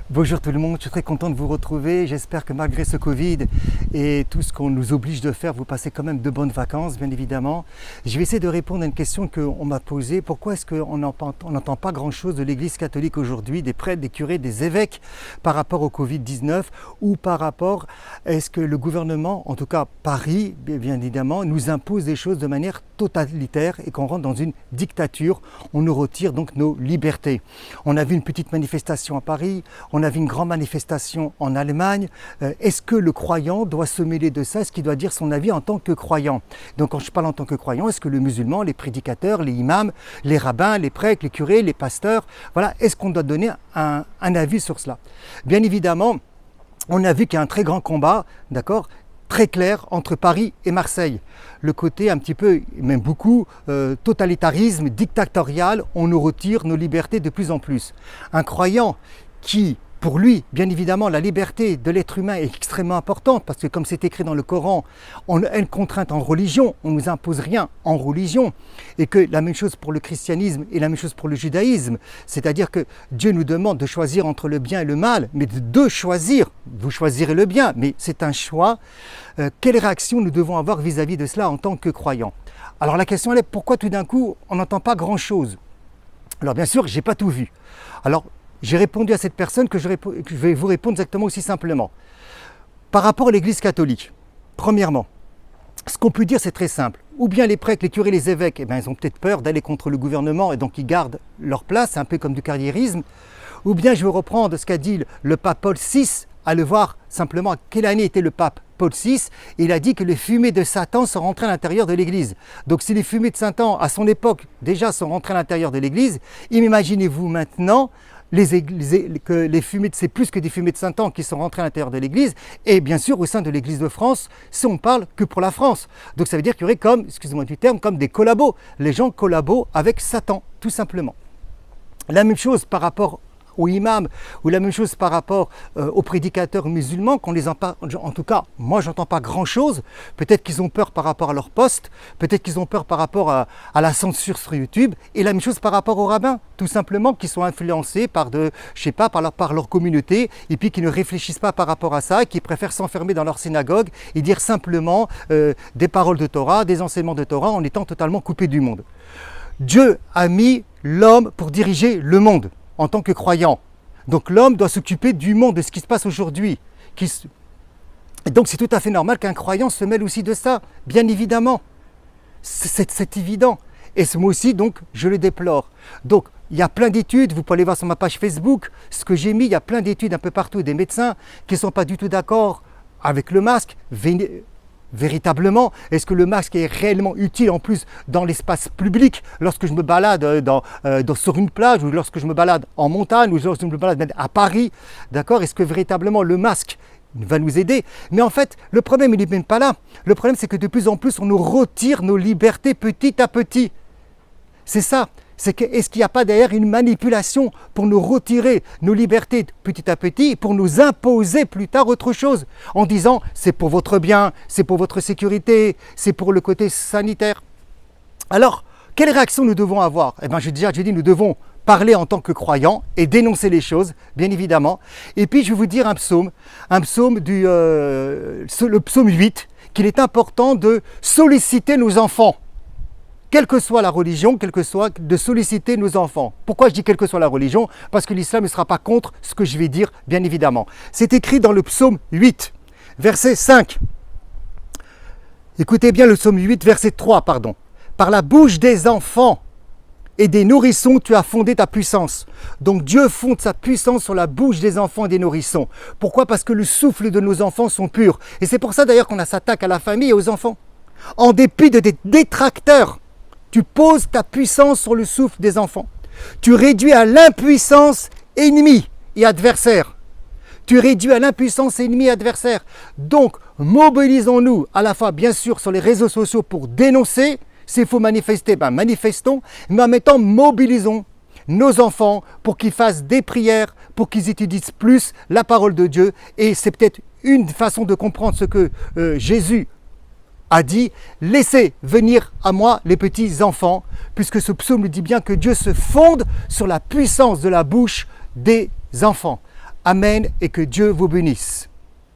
Bonjour tout le monde, je suis très content de vous retrouver. J'espère que malgré ce Covid et tout ce qu'on nous oblige de faire, vous passez quand même de bonnes vacances, bien évidemment. Je vais essayer de répondre à une question qu'on m'a posée. Pourquoi est-ce qu'on n'entend pas grand-chose de l'Église catholique aujourd'hui, des prêtres, des curés, des évêques, par rapport au Covid-19 ou par rapport à est-ce que le gouvernement, en tout cas Paris, bien évidemment, nous impose des choses de manière totalitaire et qu'on rentre dans une dictature, on nous retire donc nos libertés. On a vu une petite manifestation à Paris, on a vu une grande manifestation en Allemagne. Est-ce que le croyant doit se mêler de ça? Est-ce qu'il doit dire son avis en tant que croyant? Donc quand je parle en tant que croyant, est-ce que le musulman, les prédicateurs, les imams, les rabbins, les prêtres, les curés, les pasteurs, voilà, est-ce qu'on doit donner un avis sur cela? Bien évidemment, on a vu qu'il y a un très grand combat, d'accord, très clair entre Paris et Marseille. Le côté un petit peu, même beaucoup, totalitarisme, dictatorial, on nous retire nos libertés de plus en plus. Un croyant qui, pour lui, bien évidemment, la liberté de l'être humain est extrêmement importante parce que comme c'est écrit dans le Coran, on a une contrainte en religion, on ne nous impose rien en religion et que la même chose pour le christianisme et la même chose pour le judaïsme, c'est-à-dire que Dieu nous demande de choisir entre le bien et le mal, mais de choisir, vous choisirez le bien, mais c'est un choix. Quelle réaction nous devons avoir vis-à-vis de cela en tant que croyants? Alors la question elle est, pourquoi tout d'un coup on n'entend pas grand-chose? Alors bien sûr, je n'ai pas tout vu. Alors, j'ai répondu à cette personne que je vais vous répondre exactement aussi simplement. Par rapport à l'Église catholique, premièrement, ce qu'on peut dire c'est très simple. Ou bien les prêtres, les curés, les évêques, eh bien, ils ont peut-être peur d'aller contre le gouvernement et donc ils gardent leur place, un peu comme du carriérisme. Ou bien je vais reprendre ce qu'a dit le pape Paul VI, à le voir simplement à quelle année était le pape Paul VI, il a dit que les fumées de Satan sont rentrées à l'intérieur de l'Église. Donc si les fumées de Satan, à son époque, déjà sont rentrées à l'intérieur de l'Église, imaginez-vous maintenant que les fumées, c'est plus que des fumées de Satan qui sont rentrées à l'intérieur de l'Église, et bien sûr au sein de l'Église de France, si on parle que pour la France. Donc ça veut dire qu'il y aurait comme, excusez-moi du terme, comme des collabos. Les gens collaborent avec Satan, tout simplement. La même chose par rapport aux imams, ou la même chose par rapport aux prédicateurs musulmans, qu'on les entend, en tout cas, moi j'entends pas grand-chose. Peut-être qu'ils ont peur par rapport à leur poste, peut-être qu'ils ont peur par rapport à la censure sur YouTube, et la même chose par rapport aux rabbins, tout simplement, qui sont influencés par par leur communauté, et puis qui ne réfléchissent pas par rapport à ça, et qui préfèrent s'enfermer dans leur synagogue et dire simplement des paroles de Torah, des enseignements de Torah, en étant totalement coupés du monde. Dieu a mis l'homme pour diriger le monde en tant que croyant. Donc l'homme doit s'occuper du monde, de ce qui se passe aujourd'hui. Et donc c'est tout à fait normal qu'un croyant se mêle aussi de ça, bien évidemment. C'est évident. Et moi aussi, donc, je le déplore. Donc, il y a plein d'études, vous pouvez aller voir sur ma page Facebook, ce que j'ai mis, il y a plein d'études un peu partout, des médecins qui ne sont pas du tout d'accord avec le masque. Véritablement, est-ce que le masque est réellement utile en plus dans l'espace public lorsque je me balade sur une plage ou lorsque je me balade en montagne ou lorsque je me balade à Paris, d'accord? Est-ce que véritablement le masque va nous aider? Mais en fait, le problème il n'est même pas là. Le problème c'est que de plus en plus on nous retire nos libertés petit à petit. C'est ça. Est-ce qu'il n'y a pas derrière une manipulation pour nous retirer nos libertés petit à petit, pour nous imposer plus tard autre chose, en disant c'est pour votre bien, c'est pour votre sécurité, c'est pour le côté sanitaire. Alors, quelle réaction nous devons avoir? Eh bien, j'ai dit nous devons parler en tant que croyants et dénoncer les choses, bien évidemment. Et puis, je vais vous dire un psaume le psaume 8, qu'il est important de solliciter nos enfants. Quelle que soit la religion, de solliciter nos enfants. Pourquoi je dis quelle que soit la religion? Parce que l'islam ne sera pas contre ce que je vais dire, bien évidemment. C'est écrit dans le psaume 8, verset 5. Écoutez bien le psaume 8, verset 3, pardon. Par la bouche des enfants et des nourrissons, tu as fondé ta puissance. Donc Dieu fonde sa puissance sur la bouche des enfants et des nourrissons. Pourquoi? Parce que le souffle de nos enfants sont purs. Et c'est pour ça d'ailleurs qu'on s'attaque à la famille et aux enfants. En dépit de des détracteurs, tu poses ta puissance sur le souffle des enfants. Tu réduis à l'impuissance ennemi et adversaire. Tu réduis à l'impuissance ennemi et adversaire. Donc, mobilisons-nous à la fois, bien sûr, sur les réseaux sociaux pour dénoncer. S'il faut manifester, manifestons. Mais en même temps, mobilisons nos enfants pour qu'ils fassent des prières, pour qu'ils étudient plus la parole de Dieu. Et c'est peut-être une façon de comprendre ce que Jésus a dit, laissez venir à moi les petits enfants, puisque ce psaume nous dit bien que Dieu se fonde sur la puissance de la bouche des enfants. Amen et que Dieu vous bénisse.